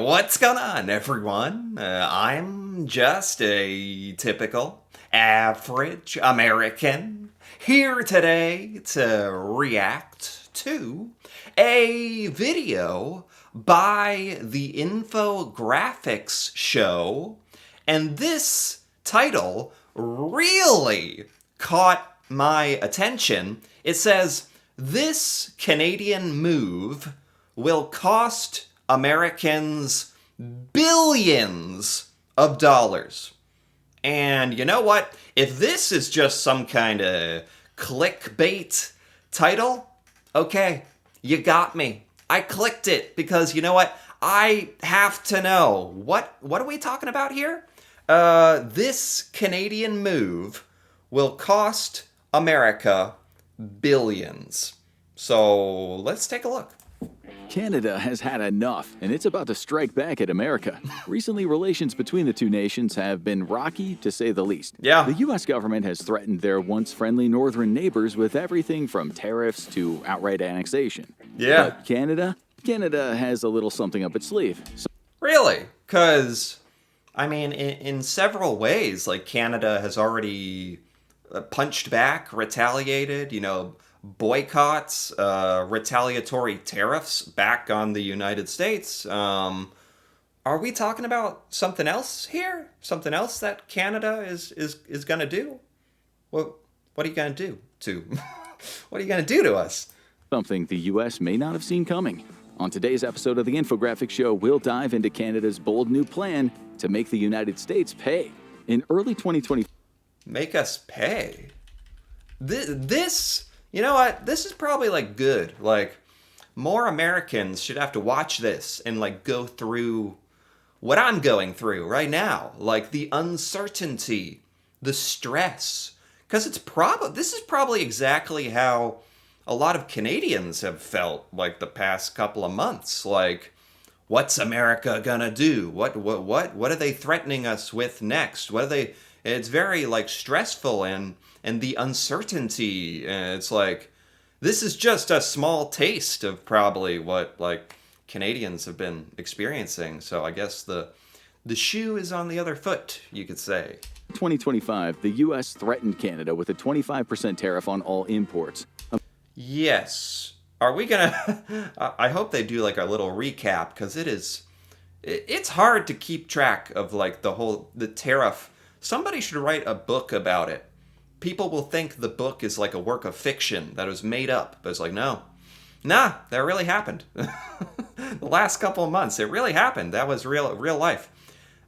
What's going on, everyone? I'm just a typical, average American here today to react to a video by the Infographics Show, and this title really caught my attention. It says, "This Canadian move will cost Americans billions of dollars." And you know what? If this is just some kind of clickbait title, okay, you got me. I clicked it because you know what? I have to know. What are we talking about here? This Canadian move will cost America billions. So let's take a look. Canada has had enough, and it's about to strike back at America. Recently, relations between the two nations have been rocky, to say the least. Yeah. The U.S. government has threatened their once friendly northern neighbors with everything from tariffs to outright annexation. Yeah. But Canada has a little something up its sleeve. Really? Because, I mean, in several ways, like Canada has already punched back, retaliated, boycotts, retaliatory tariffs back on the United States. Are we talking about something else here? Something else that Canada is going to do? What are you going to do to? What are you going to do to us? Something the U.S. may not have seen coming. On today's episode of the Infographics Show, we'll dive into Canada's bold new plan to make the United States pay. In early 2020, make us pay? This, you know what? This is probably like good. Like, more Americans should have to watch this and like go through what I'm going through right now. Like the uncertainty, the stress. Because this is probably exactly how a lot of Canadians have felt like the past couple of months. Like, what's America gonna do? What are they threatening us with next? It's very like stressful and the uncertainty. And it's like, this is just a small taste of probably what like Canadians have been experiencing. So I guess the shoe is on the other foot, you could say. 2025, the U.S. threatened Canada with a 25% tariff on all imports. Yes. Are we gonna... I hope they do like a little recap, because it's hard to keep track of like the tariff. Somebody should write a book about it. People will think the book is like a work of fiction that was made up. But it's like, nah, that really happened. The last couple of months, it really happened. That was real life.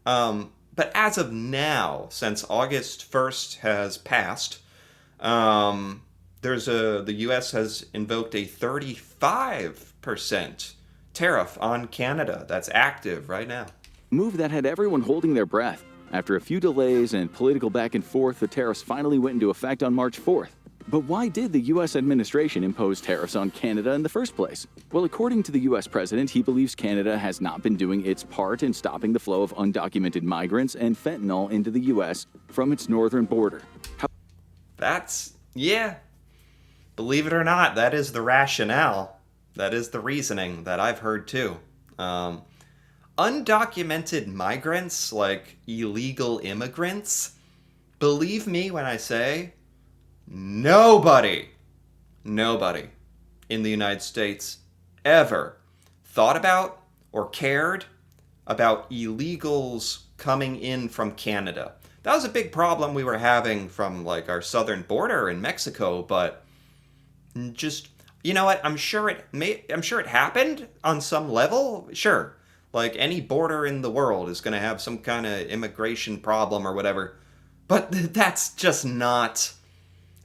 But as of now, since August 1st has passed, the U.S. has invoked a 35% tariff on Canada that's active right now. Move that had everyone holding their breath. After a few delays and political back and forth, the tariffs finally went into effect on March 4th. But why did the U.S. administration impose tariffs on Canada in the first place? Well, according to the U.S. president, he believes Canada has not been doing its part in stopping the flow of undocumented migrants and fentanyl into the U.S. from its northern border. Yeah. Believe it or not, that is the rationale. That is the reasoning that I've heard too. Undocumented migrants, like illegal immigrants, believe me when I say nobody in the United States ever thought about or cared about illegals coming in from Canada. That was a big problem we were having from like our southern border in Mexico, but just, you know what? I'm sure it happened on some level. Sure. Like any border in the world is going to have some kind of immigration problem or whatever. But it's just not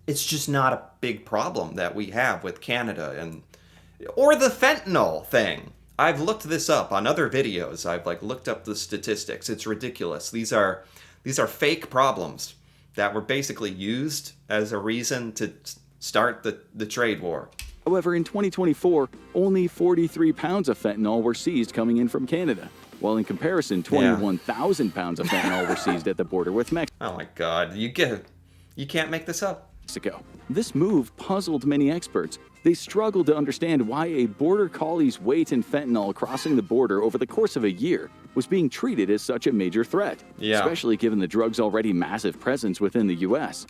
a big problem that we have with Canada or the fentanyl thing. I've looked this up on other videos. I've like looked up the statistics. It's ridiculous. These are fake problems that were basically used as a reason to start the trade war. However, in 2024, only 43 pounds of fentanyl were seized coming in from Canada, while in comparison, 21,000 pounds of fentanyl were seized at the border with Mexico. Oh my God, you can't make this up. This move puzzled many experts, They struggled to understand why a border collie's weight in fentanyl crossing the border over the course of a year was being treated as such a major threat, Yeah. especially given the drug's already massive presence within the US.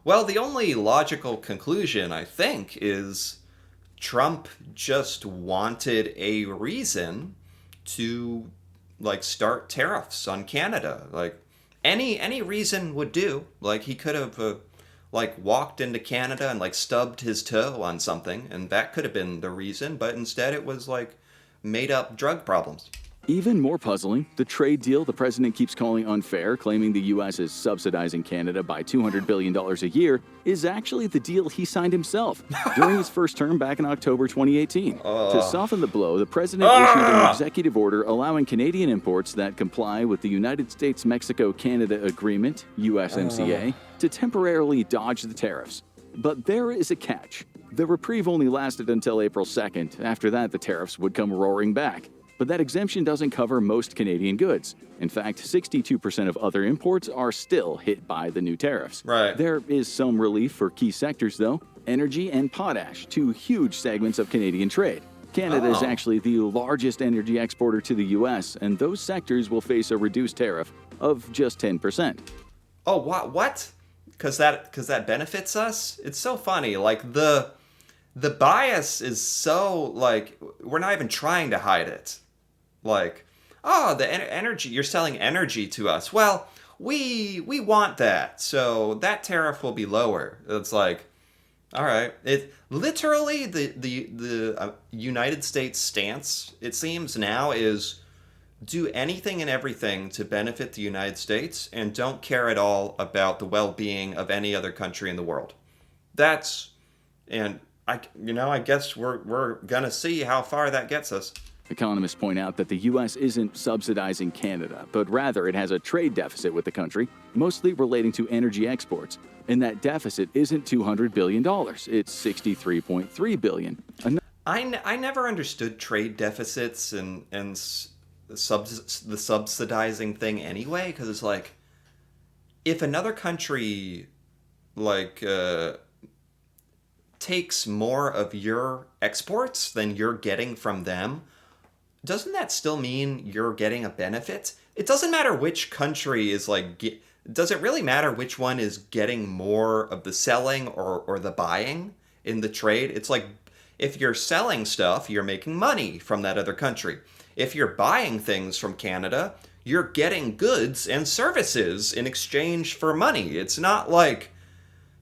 Well, the only logical conclusion, I think, is Trump just wanted a reason to like start tariffs on Canada. Like any reason would do. Like he could have like walked into Canada and like stubbed his toe on something, and that could have been the reason, but instead it was like made up drug problems. Even more puzzling, the trade deal the president keeps calling unfair, claiming the U.S. is subsidizing Canada by $200 billion a year, is actually the deal he signed himself during his first term back in October 2018. To soften the blow, the president issued an executive order allowing Canadian imports that comply with the United States-Mexico-Canada Agreement, USMCA, to temporarily dodge the tariffs. But there is a catch. The reprieve only lasted until April 2nd. After that, the tariffs would come roaring back. But that exemption doesn't cover most Canadian goods. In fact, 62% of other imports are still hit by the new tariffs. Right. There is some relief for key sectors, though: energy and potash, two huge segments of Canadian trade. Canada is actually the largest energy exporter to the U.S., and those sectors will face a reduced tariff of just 10%. Oh, what? Because that benefits us? It's so funny. Like the bias is so like we're not even trying to hide it. Like, oh, the energy, you're selling energy to us. Well, we want that, so that tariff will be lower. It's like, all right. It literally the United States stance, it seems now, is do anything and everything to benefit the United States and don't care at all about the well-being of any other country in the world. And I guess we're gonna see how far that gets us. Economists point out that the U.S. isn't subsidizing Canada, but rather it has a trade deficit with the country, mostly relating to energy exports. And that deficit isn't $200 billion, it's $63.3 billion. I never understood trade deficits and the subsidizing thing anyway, because it's like, if another country like takes more of your exports than you're getting from them, doesn't that still mean you're getting a benefit? It doesn't matter which country is like, does it really matter which one is getting more of the selling or the buying in the trade? It's like, if you're selling stuff, you're making money from that other country. If you're buying things from Canada, you're getting goods and services in exchange for money. It's not like,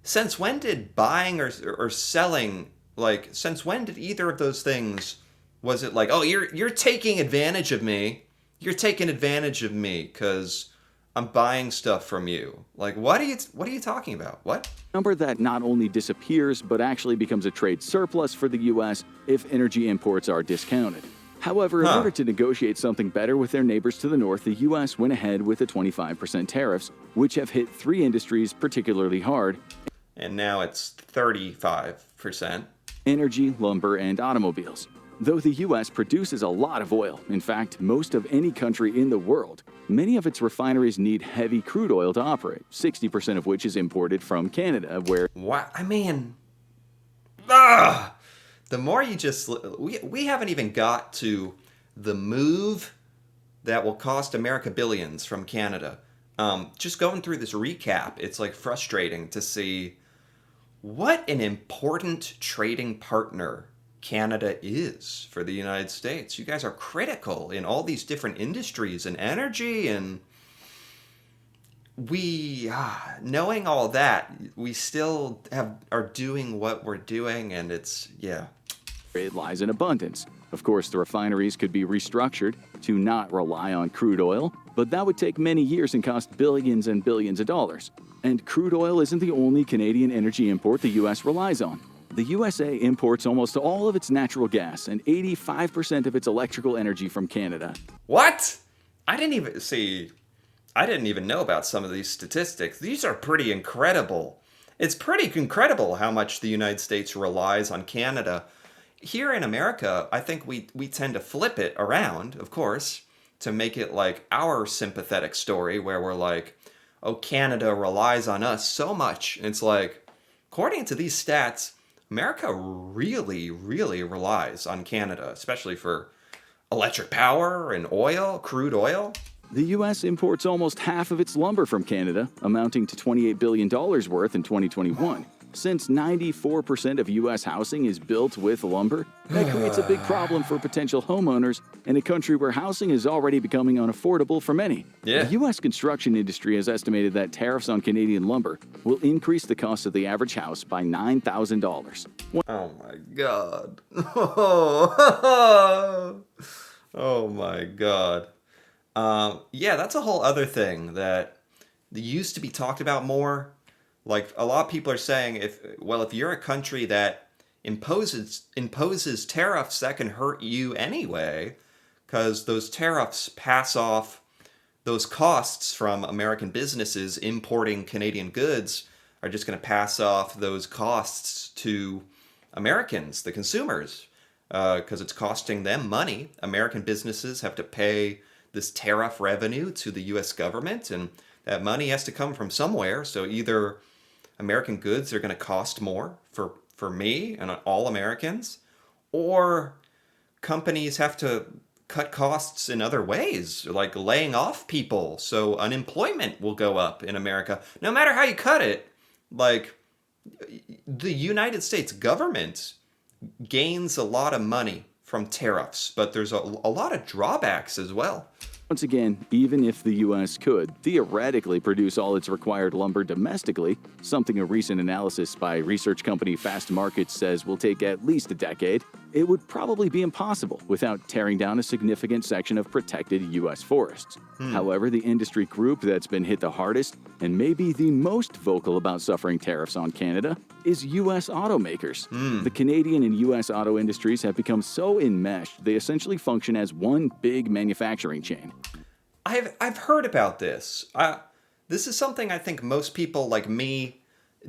since when did buying or selling, like, since when did either of those things, was it like, oh, you're taking advantage of me. You're taking advantage of me because I'm buying stuff from you. Like, what are you talking about? What? Number that not only disappears, but actually becomes a trade surplus for the U.S. if energy imports are discounted. However, in order to negotiate something better with their neighbors to the north, the U.S. went ahead with the 25% tariffs, which have hit three industries particularly hard. And now it's 35%. Energy, lumber, and automobiles. Though the U.S. produces a lot of oil, in fact, most of any country in the world, many of its refineries need heavy crude oil to operate, 60% of which is imported from Canada, where... What? I mean... The more you just... We haven't even got to the move that will cost America billions from Canada. Just going through this recap, it's like frustrating to see what an important trading partner Canada is for the United States. You guys are critical in all these different industries and energy, and we, knowing all that, we still are doing what we're doing, and it's, yeah. It lies in abundance. Of course, the refineries could be restructured to not rely on crude oil, but that would take many years and cost billions and billions of dollars. And crude oil isn't the only Canadian energy import the U.S. relies on. The USA imports almost all of its natural gas and 85% of its electrical energy from Canada. What? I didn't even know about some of these statistics. These are pretty incredible. It's pretty incredible how much the United States relies on Canada. Here in America, I think we tend to flip it around, of course, to make it like our sympathetic story where we're like, oh, Canada relies on us so much. And it's like, according to these stats, America really, really relies on Canada, especially for electric power and oil, crude oil. The U.S. imports almost half of its lumber from Canada, amounting to $28 billion worth in 2021. Since 94% of U.S. housing is built with lumber, that creates a big problem for potential homeowners in a country where housing is already becoming unaffordable for many. Yeah. The U.S. construction industry has estimated that tariffs on Canadian lumber will increase the cost of the average house by $9,000. Oh my God. Oh my God. Yeah, that's a whole other thing that used to be talked about more. Like a lot of people are saying, if you're a country that imposes tariffs, that can hurt you anyway, because those tariffs pass off those costs from American businesses importing Canadian goods are just going to pass off those costs to Americans, the consumers, because it's costing them money. American businesses have to pay this tariff revenue to the U.S. government, and that money has to come from somewhere. So either American goods are going to cost more for me and all Americans, or companies have to cut costs in other ways, like laying off people, so unemployment will go up in America. No matter how you cut it, like the United States government gains a lot of money from tariffs, but there's a lot of drawbacks as well. Once again, even if the U.S. could theoretically produce all its required lumber domestically, something a recent analysis by research company Fast Markets says will take at least a decade, it would probably be impossible without tearing down a significant section of protected U.S. forests. However, the industry group that's been hit the hardest and maybe the most vocal about suffering tariffs on Canada is U.S. automakers. The Canadian and U.S. auto industries have become so enmeshed they essentially function as one big manufacturing chain. I've heard about this. This is something I think most people like me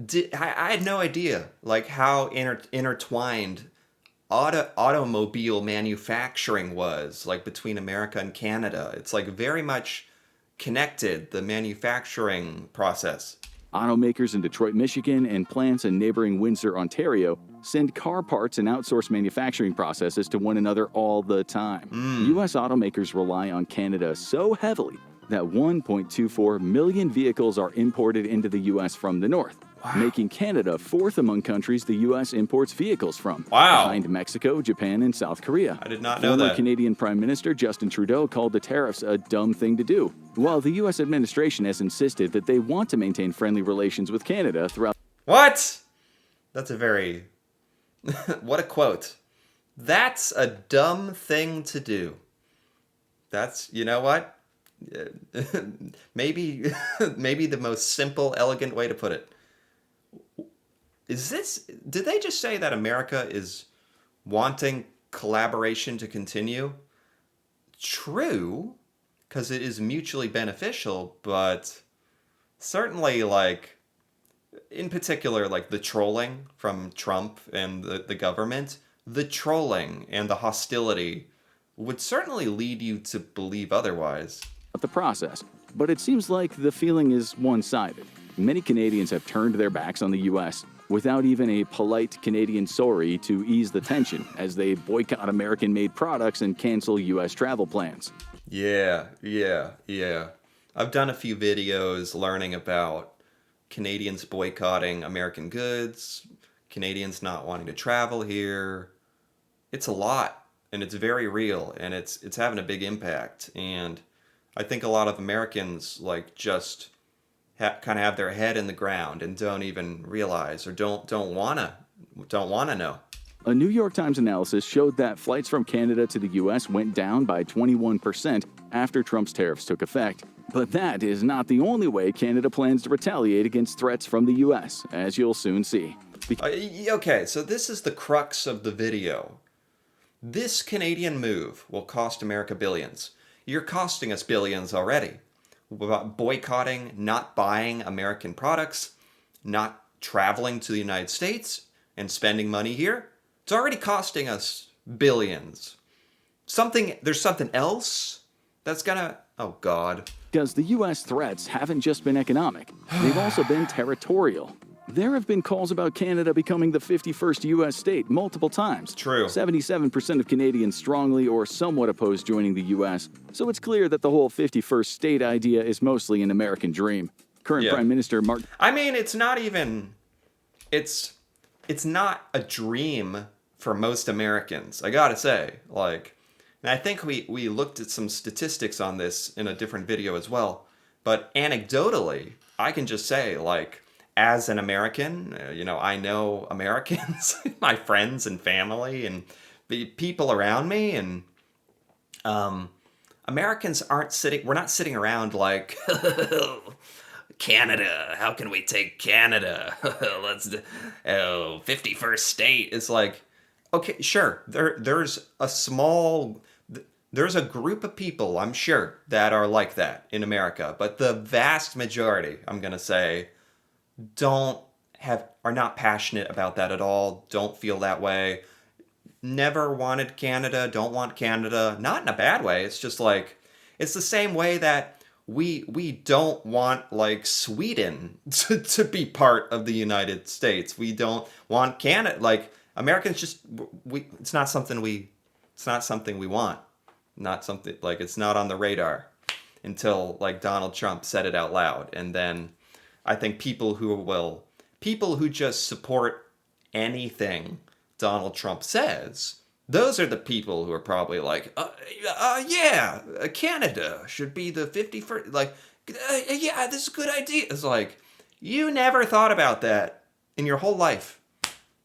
did. I had no idea like how intertwined automobile manufacturing was, like between America and Canada. It's like very much connected, the manufacturing process. Automakers in Detroit, Michigan, and plants in neighboring Windsor, Ontario, send car parts and outsource manufacturing processes to one another all the time. U.S. automakers rely on Canada so heavily that 1.24 million vehicles are imported into the U.S. from the north, making Canada fourth among countries the U.S. imports vehicles from, behind Mexico, Japan, and South Korea. I did not know Former that. Canadian Prime Minister Justin Trudeau called the tariffs a dumb thing to do, while the U.S. administration has insisted that they want to maintain friendly relations with Canada throughout. What? That's a very... What a quote. That's a dumb thing to do. That's, you know what? maybe the most simple, elegant way to put it. Did they just say that America is wanting collaboration to continue? True, because it is mutually beneficial, but certainly, like, in particular, like the trolling from Trump and the government, the trolling and the hostility would certainly lead you to believe otherwise. The process, but it seems like the feeling is one-sided. Many Canadians have turned their backs on the U.S. without even a polite Canadian sorry to ease the tension as they boycott American-made products and cancel U.S. travel plans. Yeah. I've done a few videos learning about Canadians boycotting American goods, Canadians not wanting to travel here. It's a lot, and it's very real, and it's having a big impact. And I think a lot of Americans like just kind of have their head in the ground and don't even realize or don't wanna know. A New York Times analysis showed that flights from Canada to the U.S. went down by 21% after Trump's tariffs took effect. But that is not the only way Canada plans to retaliate against threats from the U.S., as you'll soon see. Okay, so this is the crux of the video. This Canadian move will cost America billions. You're costing us billions already. Boycotting, not buying American products, not traveling to the United States and spending money here. It's already costing us billions. There's something else that's gonna... Oh, God. Because the U.S. threats haven't just been economic. They've also been territorial. There have been calls about Canada becoming the 51st U.S. state multiple times. True. 77% of Canadians strongly or somewhat oppose joining the U.S., so it's clear that the whole 51st state idea is mostly an American dream. Current Yeah. Prime Minister Mark... I mean, it's not even. It's not a dream for most Americans. I gotta say, like, and I think we looked at some statistics on this in a different video as well. But anecdotally, I can just say, like, as an American, I know Americans, my friends and family, and the people around me, and Americans aren't sitting. We're not sitting around like. Canada, how can we take Canada? 51st state is like, okay, sure. There's a group of people, I'm sure, that are like that in America, but the vast majority, I'm gonna say, are not passionate about that at all. Don't feel that way. Never wanted Canada. Don't want Canada. Not in a bad way. It's just like it's the same way that. We don't want like Sweden to be part of the United States. We don't want Canada. Like Americans it's not something we want. Not something like it's not on the radar until like Donald Trump said it out loud. And then I think people who just support anything Donald Trump says, those are the people who are probably like, yeah, Canada should be the 51st. Like, yeah, this is a good idea. It's like, you never thought about that in your whole life.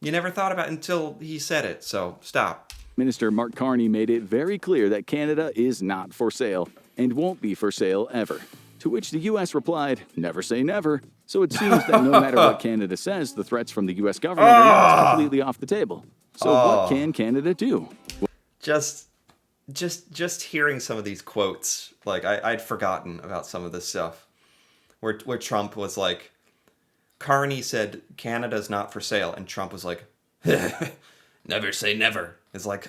You never thought about it until he said it. So stop. Minister Mark Carney made it very clear that Canada is not for sale and won't be for sale ever. To which the U.S. replied, never say never. So it seems that no matter what Canada says, the threats from the U.S. government are not completely off the table. So what can Canada do? Just hearing some of these quotes, like I'd forgotten about some of this stuff, where Trump was like, Carney said Canada's not for sale, and Trump was like, never say never. It's like,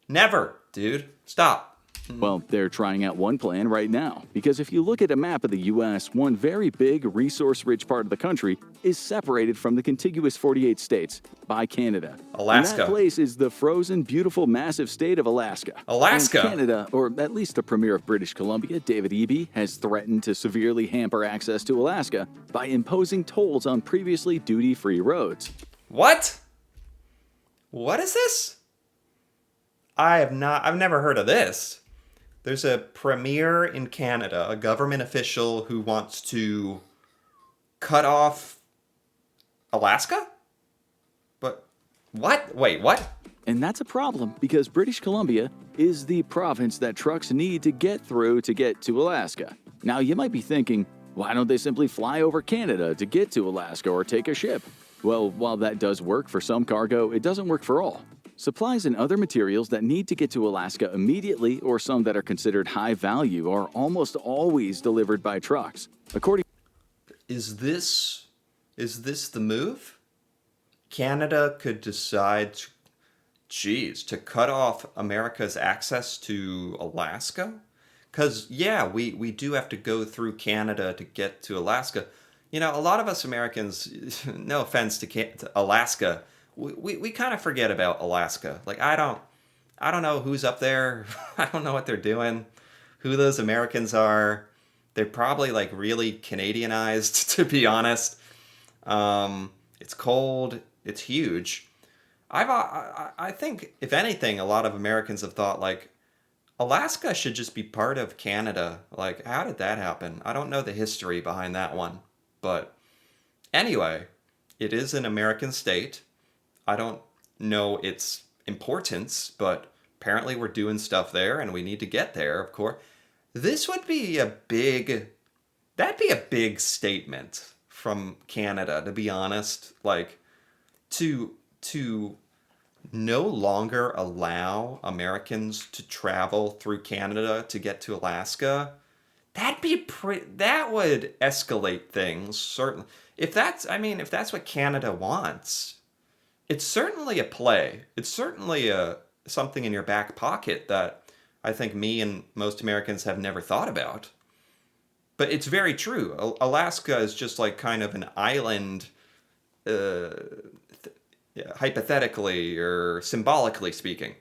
never, dude, stop. Well, they're trying out one plan right now, because if you look at a map of the U.S., one very big, resource-rich part of the country is separated from the contiguous 48 states by Canada. Alaska. And that place is the frozen, beautiful, massive state of Alaska. Alaska. And Canada, or at least the Premier of British Columbia, David Eby, has threatened to severely hamper access to Alaska by imposing tolls on previously duty-free roads. What? What is this? I've never heard of this. There's a premier in Canada, a government official who wants to cut off Alaska? But what? Wait, what? And that's a problem because British Columbia is the province that trucks need to get through to get to Alaska. Now, you might be thinking, why don't they simply fly over Canada to get to Alaska or take a ship? Well, while that does work for some cargo, it doesn't work for all. Supplies and other materials that need to get to Alaska immediately or some that are considered high value are almost always delivered by trucks. Is this the move? Canada could decide to cut off America's access to Alaska? Because, yeah, we do have to go through Canada to get to Alaska. A lot of us Americans, no offense to Alaska, we kind of forget about Alaska. Like, I don't know who's up there. I don't know what they're doing, who those Americans are. They're probably, like, really Canadianized, to be honest. It's cold. It's huge. I think, if anything, a lot of Americans have thought, like, Alaska should just be part of Canada. Like, how did that happen? I don't know the history behind that one. But anyway, it is an American state. I don't know its importance, but apparently we're doing stuff there and we need to get there, of course. This would be that'd be a big statement from Canada, to be honest. Like, to no longer allow Americans to travel through Canada to get to Alaska, that would escalate things, certainly. If that's what Canada wants, it's certainly a play. It's certainly something in your back pocket that I think me and most Americans have never thought about. But it's very true. Alaska is just like kind of an island yeah, hypothetically or symbolically speaking,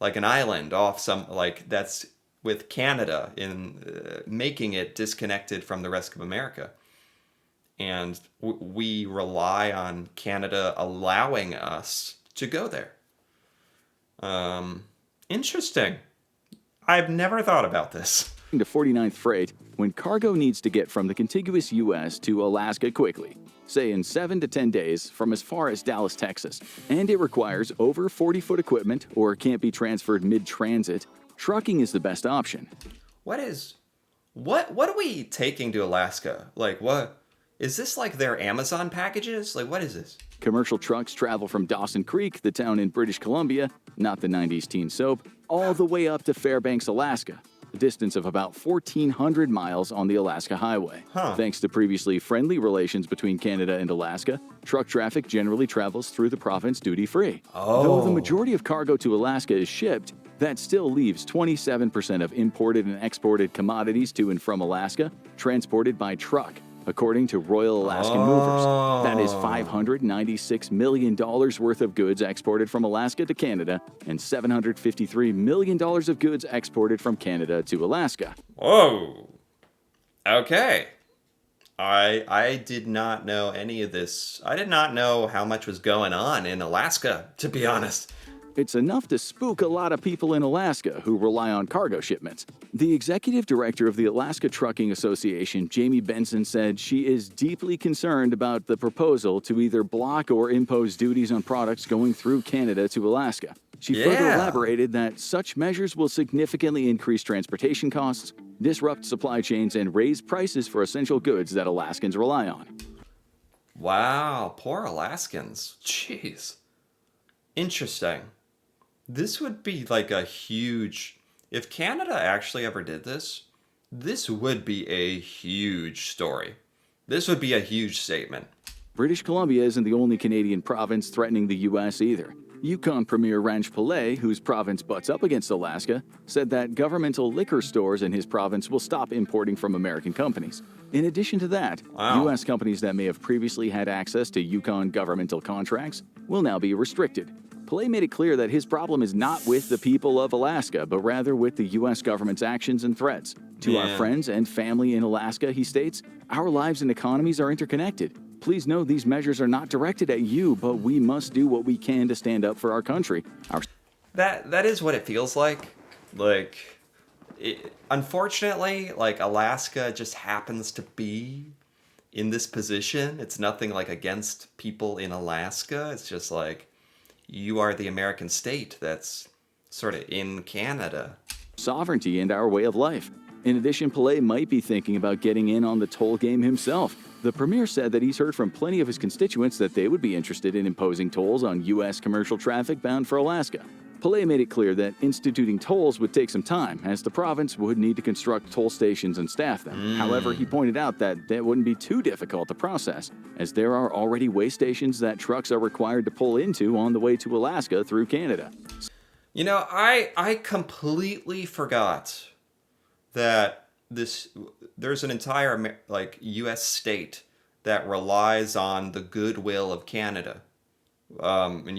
like an island off some like that's with Canada in making it disconnected from the rest of America, and we rely on Canada allowing us to go there. Interesting. I've never thought about this. to 49th Freight when cargo needs to get from the contiguous U.S. to Alaska quickly, say in 7 to 10 days from as far as Dallas, Texas, and it requires over 40-foot equipment or can't be transferred mid-transit, trucking is the best option. What are we taking to Alaska? Like what is this, like their Amazon packages? Like what is this? Commercial trucks travel from Dawson Creek, the town in British Columbia, not the 90s teen soap, all the way up to Fairbanks, Alaska, a distance of about 1,400 miles on the Alaska Highway. Thanks to previously friendly relations between Canada and Alaska, truck traffic generally travels through the province duty-free. Though the majority of cargo to Alaska is shipped, that still leaves 27% of imported and exported commodities to and from Alaska transported by truck, according to Royal Alaskan Movers. That is $596 million worth of goods exported from Alaska to Canada and $753 million of goods exported from Canada to Alaska. Whoa. Okay. I did not know any of this. I did not know how much was going on in Alaska, to be honest. It's enough to spook a lot of people in Alaska who rely on cargo shipments. The executive director of the Alaska Trucking Association, Jamie Benson, said she is deeply concerned about the proposal to either block or impose duties on products going through Canada to Alaska. She further elaborated that such measures will significantly increase transportation costs, disrupt supply chains, and raise prices for essential goods that Alaskans rely on. Wow, poor Alaskans. Jeez. Interesting. This would be like a huge... If Canada actually ever did this, this would be a huge story. This would be a huge statement. British Columbia isn't the only Canadian province threatening the U.S. either. Yukon Premier Ranj Pillay, whose province butts up against Alaska, said that governmental liquor stores in his province will stop importing from American companies. In addition to that, U.S. companies that may have previously had access to Yukon governmental contracts will now be restricted. Pillay made it clear that his problem is not with the people of Alaska, but rather with the U.S. government's actions and threats. To our friends and family in Alaska, he states, our lives and economies are interconnected. Please know these measures are not directed at you, but we must do what we can to stand up for our country. That is what it feels like. Unfortunately, like Alaska just happens to be in this position. It's nothing like against people in Alaska. It's just like you are the American state that's sort of in Canada. Sovereignty and our way of life. In addition, Pillay might be thinking about getting in on the toll game himself. The premier said that he's heard from plenty of his constituents that they would be interested in imposing tolls on U.S. commercial traffic bound for Alaska. Pillay made it clear that instituting tolls would take some time, as the province would need to construct toll stations and staff them. However, he pointed out that wouldn't be too difficult to process, as there are already way stations that trucks are required to pull into on the way to Alaska through Canada. You know, I completely forgot that there's an entire U.S. state that relies on the goodwill of Canada, and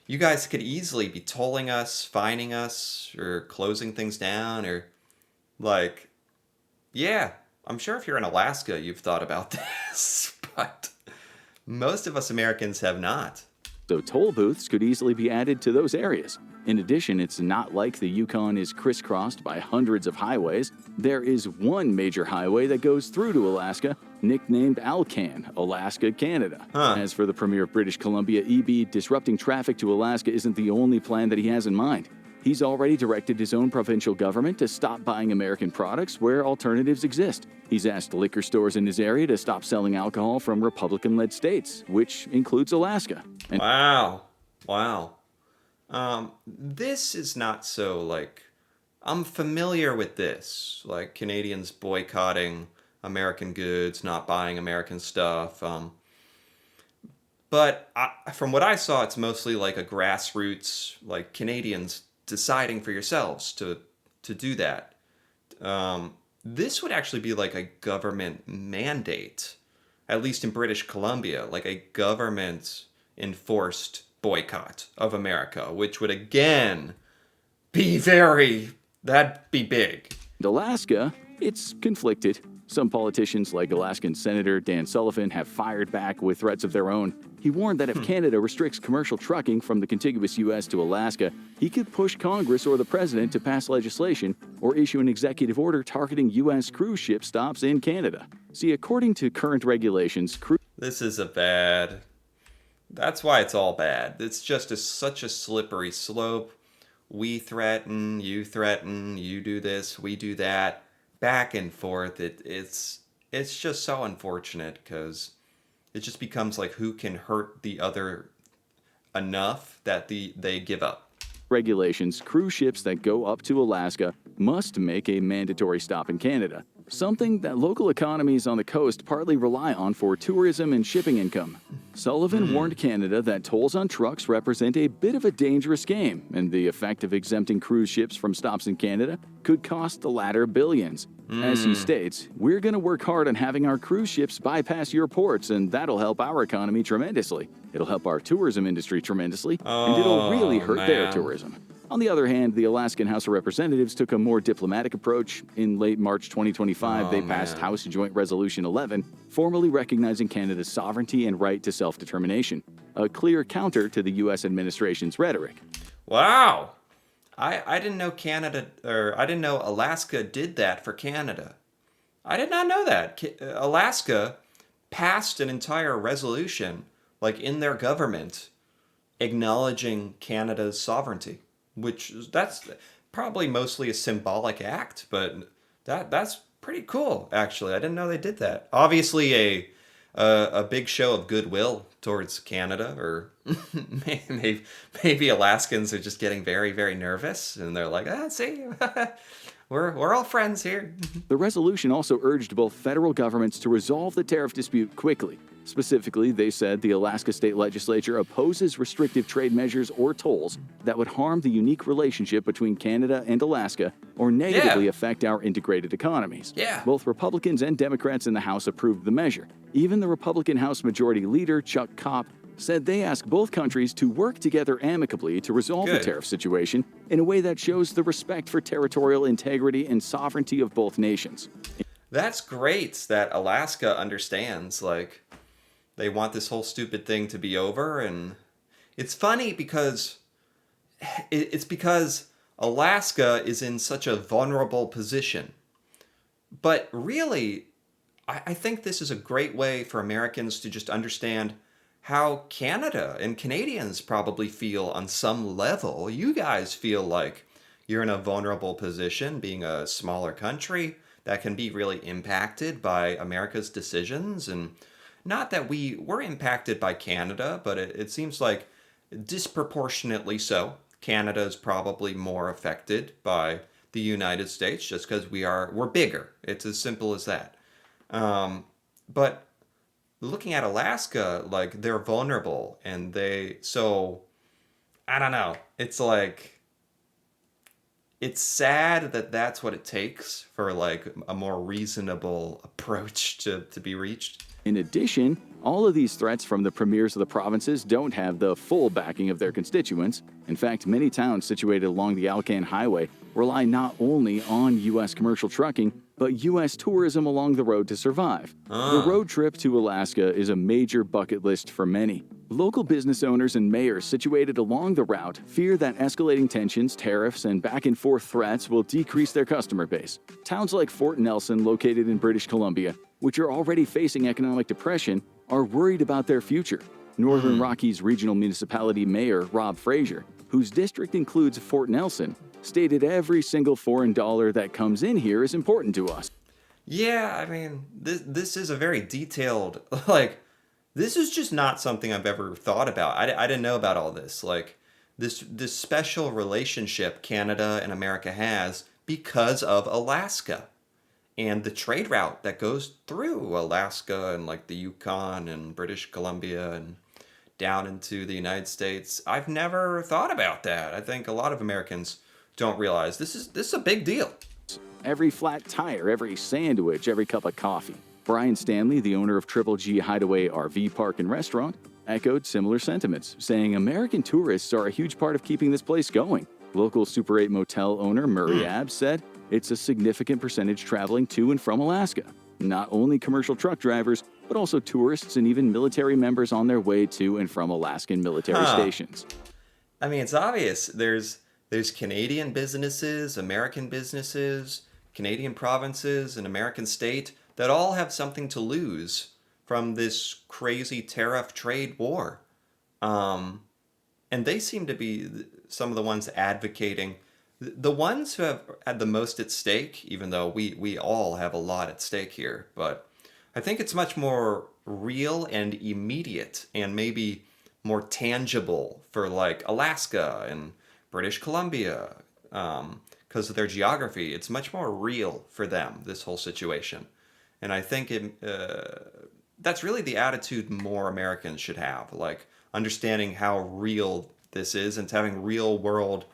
you guys could easily be tolling us, fining us, or closing things down, or I'm sure if you're in Alaska, you've thought about this, but most of us Americans have not. So toll booths could easily be added to those areas. In addition, it's not like the Yukon is crisscrossed by hundreds of highways. There is one major highway that goes through to Alaska, nicknamed Alcan, Alaska, Canada. As for the Premier of British Columbia, EB, disrupting traffic to Alaska isn't the only plan that he has in mind. He's already directed his own provincial government to stop buying American products where alternatives exist. He's asked liquor stores in his area to stop selling alcohol from Republican-led states, which includes Alaska. Wow. This is not so, I'm familiar with this, like Canadians boycotting American goods, not buying American stuff. But from what I saw, it's mostly like a grassroots, like Canadians deciding for yourselves to do that. This would actually be like a government mandate. at least in British Columbia, like a government enforced boycott of America, which would again be that'd be big. Alaska, it's conflicted. Some politicians, like Alaskan Senator Dan Sullivan, have fired back with threats of their own. He warned that if Canada restricts commercial trucking from the contiguous U.S. to Alaska, he could push Congress or the president to pass legislation or issue an executive order targeting U.S. cruise ship stops in Canada. See, according to current regulations, This is a bad. That's why it's all bad. It's just such a slippery slope. We threaten, you do this, we do that, back and forth. It's just so unfortunate because it just becomes like who can hurt the other enough that they give up. regulations, cruise ships that go up to Alaska must make a mandatory stop in Canada, something that local economies on the coast partly rely on for tourism and shipping income. Sullivan warned Canada that tolls on trucks represent a bit of a dangerous game, and the effect of exempting cruise ships from stops in Canada could cost the latter billions. As he states, "We're going to work hard on having our cruise ships bypass your ports, and that'll help our economy tremendously. It'll help our tourism industry tremendously, and it'll really hurt their man. tourism." On the other hand, the Alaskan House of Representatives took a more diplomatic approach. In late March 2025, they passed man. House Joint Resolution 11, formally recognizing Canada's sovereignty and right to self-determination, a clear counter to the U.S. administration's rhetoric. Wow. I didn't know I didn't know Alaska did that for Canada. I did not know that. Alaska passed an entire resolution, like in their government, acknowledging Canada's sovereignty, that's probably mostly a symbolic act, but that's pretty cool, actually. I didn't know they did that. Obviously, a big show of goodwill towards Canada, or maybe Alaskans are just getting very, very nervous, and they're like, see, we're all friends here. The resolution also urged both federal governments to resolve the tariff dispute quickly. Specifically, they said the Alaska State Legislature opposes restrictive trade measures or tolls that would harm the unique relationship between Canada and Alaska or negatively affect our integrated economies. Yeah. Both Republicans and Democrats in the House approved the measure. Even the Republican House Majority Leader, Chuck Kopp, said they ask both countries to work together amicably to resolve the Good. tariff situation in a way that shows the respect for territorial integrity and sovereignty of both nations. That's great that Alaska understands, like, they want this whole stupid thing to be over. And it's funny because it's because Alaska is in such a vulnerable position. But really, I think this is a great way for Americans to just understand how Canada and Canadians probably feel on some level. You guys feel like you're in a vulnerable position, being a smaller country that can be really impacted by America's decisions. And not that we're impacted by Canada, but it seems like disproportionately so. Canada is probably more affected by the United States just because we're bigger. It's as simple as that. But looking at Alaska, like, they're vulnerable, and so I don't know. It's like, it's sad that that's what it takes for like a more reasonable approach to be reached. In addition, all of these threats from the premiers of the provinces don't have the full backing of their constituents. In fact, many towns situated along the Alcan Highway rely not only on U.S. commercial trucking, but U.S. tourism along the road to survive. The road trip to Alaska is a major bucket list for many. Local business owners and mayors situated along the route fear that escalating tensions, tariffs, and back-and-forth threats will decrease their customer base. Towns like Fort Nelson, located in British Columbia, which are already facing economic depression, are worried about their future. Northern Rockies Regional Municipality Mayor Rob Fraser, whose district includes Fort Nelson, stated every single foreign dollar that comes in here is important to us. Yeah, I mean, this is a very detailed, like, this is just not something I've ever thought about. I didn't know about all this. Like, this special relationship Canada and America has because of Alaska and the trade route that goes through Alaska and like the Yukon and British Columbia and down into the United States. I've never thought about that. I think a lot of Americans don't realize this is a big deal. Every flat tire, every sandwich, every cup of coffee. Brian Stanley, the owner of Triple G Hideaway RV Park and Restaurant, echoed similar sentiments, saying American tourists are a huge part of keeping this place going. Local Super 8 motel owner Murray Abbs said it's a significant percentage traveling to and from Alaska. Not only commercial truck drivers, but also tourists and even military members on their way to and from Alaskan military stations. I mean, it's obvious. There's Canadian businesses, American businesses, Canadian provinces, and American state that all have something to lose from this crazy tariff trade war. And they seem to be some of the ones advocating, the ones who have had the most at stake, even though we all have a lot at stake here. But I think it's much more real and immediate and maybe more tangible for like Alaska and British Columbia, because of their geography. It's much more real for them, this whole situation. And I think that's really the attitude more Americans should have, like understanding how real this is and having real world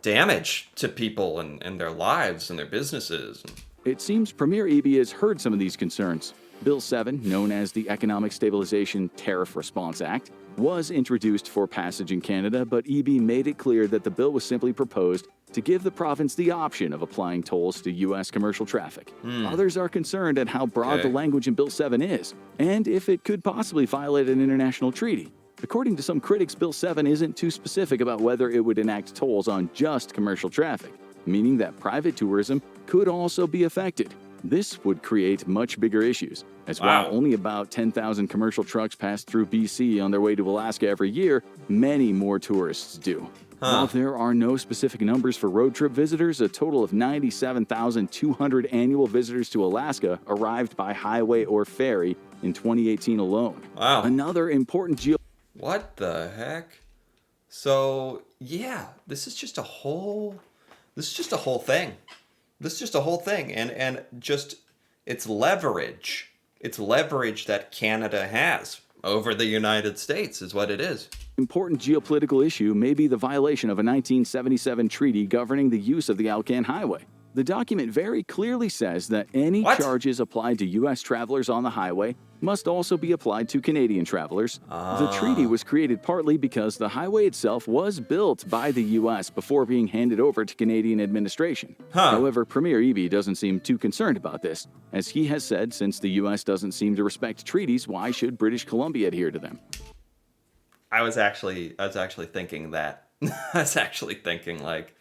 damage to people and their lives and their businesses. It seems Premier Eby has heard some of these concerns. Bill 7, known as the Economic Stabilization Tariff Response Act, was introduced for passage in Canada, but Eby made it clear that the bill was simply proposed to give the province the option of applying tolls to U.S. commercial traffic. Others are concerned at how broad the language in Bill 7 is, and if it could possibly violate an international treaty. According to some critics, Bill 7 isn't too specific about whether it would enact tolls on just commercial traffic, meaning that private tourism could also be affected. This would create much bigger issues, as while only about 10,000 commercial trucks pass through BC on their way to Alaska every year, many more tourists do. While there are no specific numbers for road trip visitors, a total of 97,200 annual visitors to Alaska arrived by highway or ferry in 2018 alone. Wow. Another important What the heck? So, yeah, this is just a whole thing. This is just a whole thing. And just it's leverage. It's leverage that Canada has over the United States is what it is. Important geopolitical issue may be the violation of a 1977 treaty governing the use of the Alcan Highway. The document very clearly says that any charges applied to U.S. travelers on the highway must also be applied to Canadian travelers. The treaty was created partly because the highway itself was built by the U.S. before being handed over to Canadian administration. However, Premier Eby doesn't seem too concerned about this. As he has said, since the U.S. doesn't seem to respect treaties, why should British Columbia adhere to them? I was actually thinking that. I was actually thinking, like,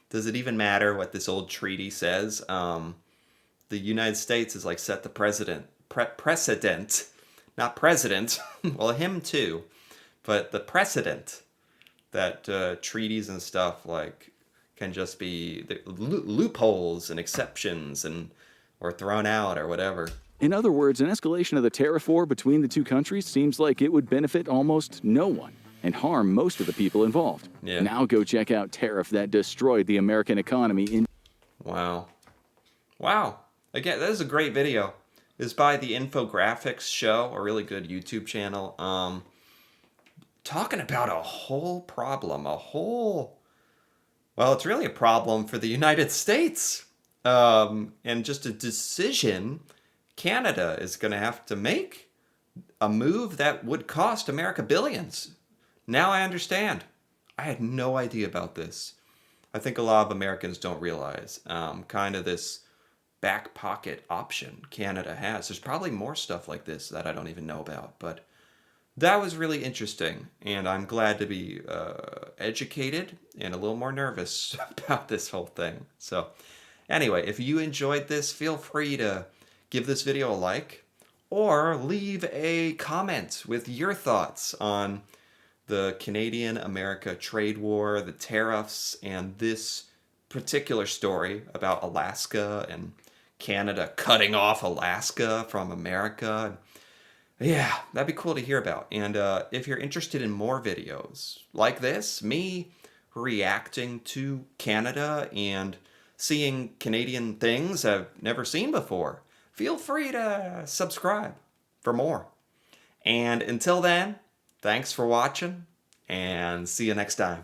does it even matter what this old treaty says? The United States has like set the precedent, not president. Well, him too, but the precedent that treaties and stuff like can just be loopholes and exceptions or thrown out or whatever. In other words, an escalation of the tariff war between the two countries seems like it would benefit almost no one and harm most of the people involved. Yeah. Now go check out Tariff that destroyed the American economy in... Wow. Again, that is a great video. It's by the Infographics Show, a really good YouTube channel. Talking about a whole problem, well, it's really a problem for the United States. And just a decision Canada is going to have to make, a move that would cost America billions. Now I understand. I had no idea about this. I think a lot of Americans don't realize kind of this back pocket option Canada has. There's probably more stuff like this that I don't even know about, but that was really interesting, and I'm glad to be educated and a little more nervous about this whole thing. So anyway, if you enjoyed this, feel free to give this video a like or leave a comment with your thoughts on the Canadian-America trade war, the tariffs, and this particular story about Alaska and Canada cutting off Alaska from America. Yeah, that'd be cool to hear about. And if you're interested in more videos like this, me reacting to Canada and seeing Canadian things I've never seen before, feel free to subscribe for more. And until then, thanks for watching, and see you next time.